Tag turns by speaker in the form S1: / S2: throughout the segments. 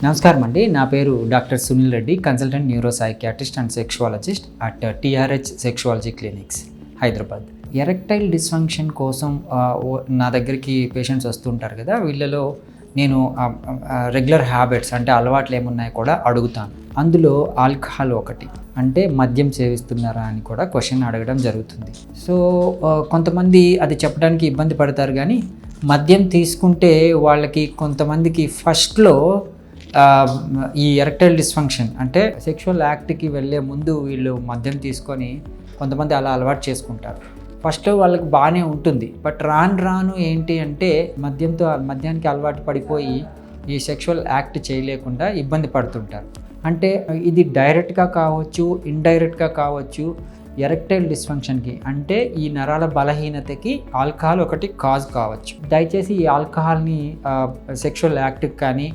S1: నమస్కారం అండి. నా పేరు doctor Sunil Reddy, consultant neuro psychiatrist and sexologist at TRH sexology clinics, Hyderabad. Erectile dysfunction కోసం నా దగ్గరికి పేషెంట్స్ వస్తుంటారు కదా, వీళ్ళలో నేను రెగ్యులర్ హ్యాబిట్స్ అంటే అలవాట్లు ఏమున్నాయో కూడా అడుగుతాను. అందులో ఆల్కహాల్ ఒకటి, అంటే మద్యం సేవిస్తున్నారా అని కూడా క్వశ్చన్ అడగడం జరుగుతుంది. సో కొంతమంది అది చెప్పడానికి ఇబ్బంది పడతారు, కానీ మద్యం తీసుకుంటే వాళ్ళకి కొంతమందికి ఫస్ట్లో ఈ ఎరెక్టైల్ డిస్ఫంక్షన్ అంటే సెక్షువల్ యాక్ట్కి వెళ్ళే ముందు వీళ్ళు మద్యం తీసుకొని కొంతమంది అలా అలవాటు చేసుకుంటారు. ఫస్ట్లో వాళ్ళకి బాగానే ఉంటుంది, బట్ రాను ఏంటి అంటే మద్యానికి అలవాటు పడిపోయి ఈ సెక్షువల్ యాక్ట్ చేయలేకుండా ఇబ్బంది పడుతుంటారు. అంటే ఇది డైరెక్ట్గా కావచ్చు, ఇండైరెక్ట్గా కావచ్చు. ఎరెక్టైల్ డిస్ఫంక్షన్కి అంటే ఈ నరాల బలహీనతకి ఆల్కహాల్ ఒకటి కాజ్ కావచ్చు. దయచేసి ఈ ఆల్కహాల్ని సెక్షువల్ యాక్ట్కి కానీ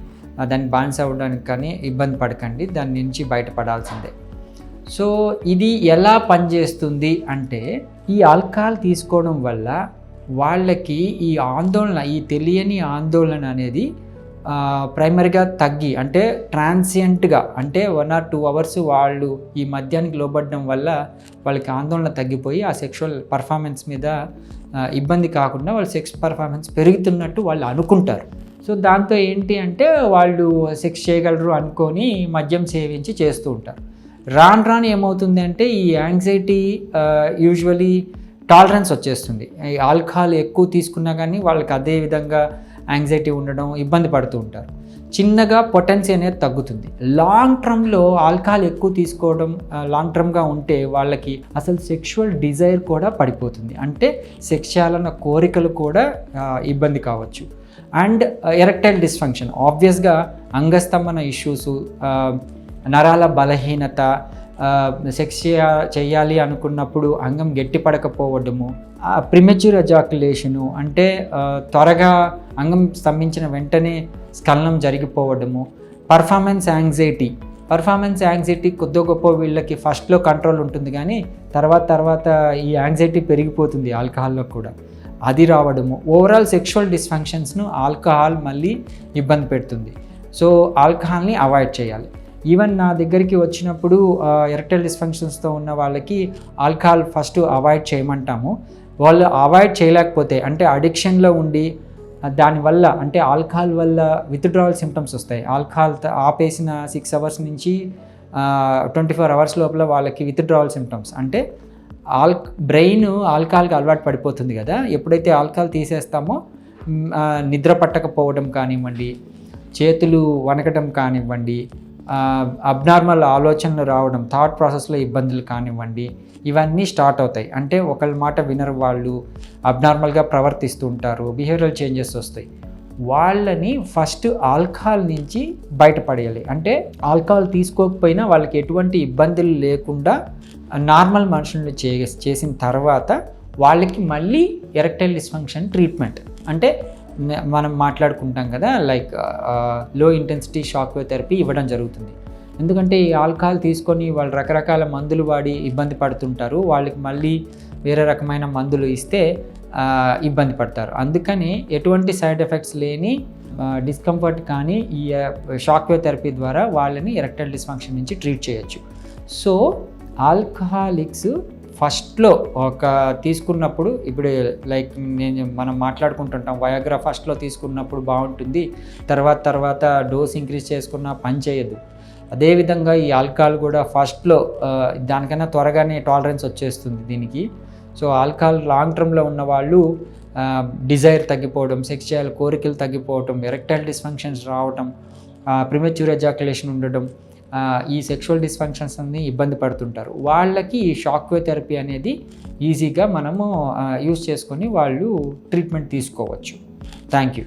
S1: దానికి బానిస అవ్వడానికి కానీ ఇబ్బంది పడకండి, దాని నుంచి బయటపడాల్సిందే. సో ఇది ఎలా పనిచేస్తుంది అంటే, ఈ ఆల్కహాల్ తీసుకోవడం వల్ల వాళ్ళకి ఈ ఆందోళన, ఈ తెలియని ఆందోళన అనేది ప్రైమరీగా తగ్గి, అంటే ట్రాన్సియంట్గా, అంటే 1 or 2 hours వాళ్ళు ఈ మద్యానికి లోబడడం వల్ల వాళ్ళకి ఆందోళన తగ్గిపోయి ఆ సెక్షువల్ పర్ఫార్మెన్స్ మీద ఇబ్బంది కాకుండా వాళ్ళ సెక్స్ పర్ఫార్మెన్స్ పెరుగుతున్నట్టు వాళ్ళు అనుకుంటారు. సో దాంతో ఏంటి అంటే వాళ్ళు సెక్స్ చేయగలరు అనుకొని మద్యం సేవించి చేస్తూ ఉంటారు. రాను ఏమవుతుంది అంటే ఈ యాంగ్జైటీ యూజువలీ టాలరెన్స్ వచ్చేస్తుంది. ఈ ఆల్కహాల్ ఎక్కువ తీసుకున్నా కానీ వాళ్ళకి అదే విధంగా యాంగ్జైటీ ఉండడం, ఇబ్బంది పడుతూ ఉంటారు. చిన్నగా పొటెన్సీ అనేది తగ్గుతుంది. లాంగ్ టర్మ్లో ఆల్కహాల్ ఎక్కువ తీసుకోవడం, లాంగ్ టర్మ్గా ఉంటే వాళ్ళకి అసలు సెక్షువల్ డిజైర్ కూడా పడిపోతుంది, అంటే సెక్స్ చేయాలన్న కోరికలు కూడా ఇబ్బంది కావచ్చు. అండ్ ఎరెక్టైల్ డిస్ఫంక్షన్ ఆబ్వియస్గా అంగస్తంభన ఇష్యూసు, నరాల బలహీనత, సెక్స్ చేయాలి అనుకున్నప్పుడు అంగం గట్టిపడకపోవడము, ప్రిమెచ్యూర్ ఎజాక్యులేషను అంటే త్వరగా అంగం స్తంభించిన వెంటనే స్ఖలనం జరిగిపోవడము, పర్ఫార్మెన్స్ యాంగ్జైటీ కొద్ది గొప్ప వీళ్ళకి ఫస్ట్లో కంట్రోల్ ఉంటుంది, కానీ తర్వాత ఈ యాంగ్జైటీ పెరిగిపోతుంది ఆల్కహాల్లో కూడా, అది రావడము. ఓవరాల్ సెక్షువల్ డిస్ఫంక్షన్స్ను ఆల్కహాల్ మళ్ళీ ఇబ్బంది పెడుతుంది. సో ఆల్కహాల్ని అవాయిడ్ చేయాలి. ఈవెన్ నా దగ్గరికి వచ్చినప్పుడు ఎరెక్టైల్ డిస్ఫంక్షన్స్తో ఉన్న వాళ్ళకి ఆల్కహాల్ ఫస్ట్ అవాయిడ్ చేయమంటాము. వాళ్ళు అవాయిడ్ చేయలేకపోతే, అంటే అడిక్షన్లో ఉండి దానివల్ల, అంటే ఆల్కహాల్ వల్ల విత్డ్రావల్ సిమ్టమ్స్ వస్తాయి. ఆల్కహాల్ ఆపేసిన 6 hours నుంచి 24 hours లోపల వాళ్ళకి విత్డ్రావల్ సిమ్టమ్స్, అంటే బ్రెయిన్ ఆల్కహాల్కి అలవాటు పడిపోతుంది కదా. ఎప్పుడైతే ఆల్కహాల్ తీసేస్తామో నిద్ర పట్టకపోవడం కానివ్వండి, చేతులు వణకడం కానివ్వండి, అబ్నార్మల్ ఆలోచనలు రావడం, థాట్ ప్రాసెస్లో ఇబ్బందులు కానివ్వండి, ఇవన్నీ స్టార్ట్ అవుతాయి. అంటే ఒకళ్ళ మాట వినరు, వాళ్ళు అబ్నార్మల్గా ప్రవర్తిస్తూ ఉంటారు, బిహేవియరల్ చేంజెస్ వస్తాయి. వాళ్ళని ఫస్ట్ ఆల్కహాల్ నుంచి బయటపడేయాలి. అంటే ఆల్కహాల్ తీసుకోకపోయినా వాళ్ళకి ఎటువంటి ఇబ్బందులు లేకుండా నార్మల్ మనుషులను చేసిన తర్వాత వాళ్ళకి మళ్ళీ ఎరెక్టైల్ డిస్ఫంక్షన్ ట్రీట్మెంట్, అంటే మనం మాట్లాడుకుంటాం కదా, లైక్ లో ఇంటెన్సిటీ షాక్ వేవ్ థెరపీ ఇవ్వడం జరుగుతుంది. ఎందుకంటే ఈ ఆల్కహాల్ తీసుకొని వాళ్ళు రకరకాల మందులు వాడి ఇబ్బంది పడుతుంటారు, వాళ్ళకి మళ్ళీ వేరే రకమైన మందులు ఇస్తే ఇబ్బంది పడతారు. అందుకని ఎటువంటి సైడ్ ఎఫెక్ట్స్ లేని డిస్కంఫర్ట్ కానీ ఈ షాక్ వేవ్ థెరపీ ద్వారా వాళ్ళని ఎరెక్టైల్ డిస్ఫంక్షన్ నుంచి ట్రీట్ చేయొచ్చు. సో ఆల్కహాలిక్స్ ఫస్ట్లో తీసుకున్నప్పుడు, ఇప్పుడు లైక్ మనం మాట్లాడుకుంటుంటాం, వయాగ్రా ఫస్ట్లో తీసుకున్నప్పుడు బాగుంటుంది, తర్వాత డోస్ ఇంక్రీజ్ చేసుకున్నా పని చేయదు. అదేవిధంగా ఈ ఆల్కహాల్ కూడా ఫస్ట్లో దానికన్నా త్వరగానే టాలరెన్స్ వచ్చేస్తుంది దీనికి. సో ఆల్కహాల్ లాంగ్ టర్మ్లో ఉన్న వాళ్ళు డిజైర్ తగ్గిపోవడం, సెక్సువల్ కోరికలు తగ్గిపోవడం, ఎరెక్టైల్ డిస్ఫంక్షన్స్ రావడం, ప్రిమెచ్యూర్ ఎజాక్యులేషన్ ఉండడం, ఈ సెక్షువల్ డిస్ఫంక్షన్స్ అన్ని ఇబ్బంది పడుతుంటారు. వాళ్ళకి ఈ షాక్ వేవ్ థెరపీ అనేది ఈజీగా మనము యూజ్ చేసుకొని వాళ్ళు ట్రీట్మెంట్ తీసుకోవచ్చు. Thank you.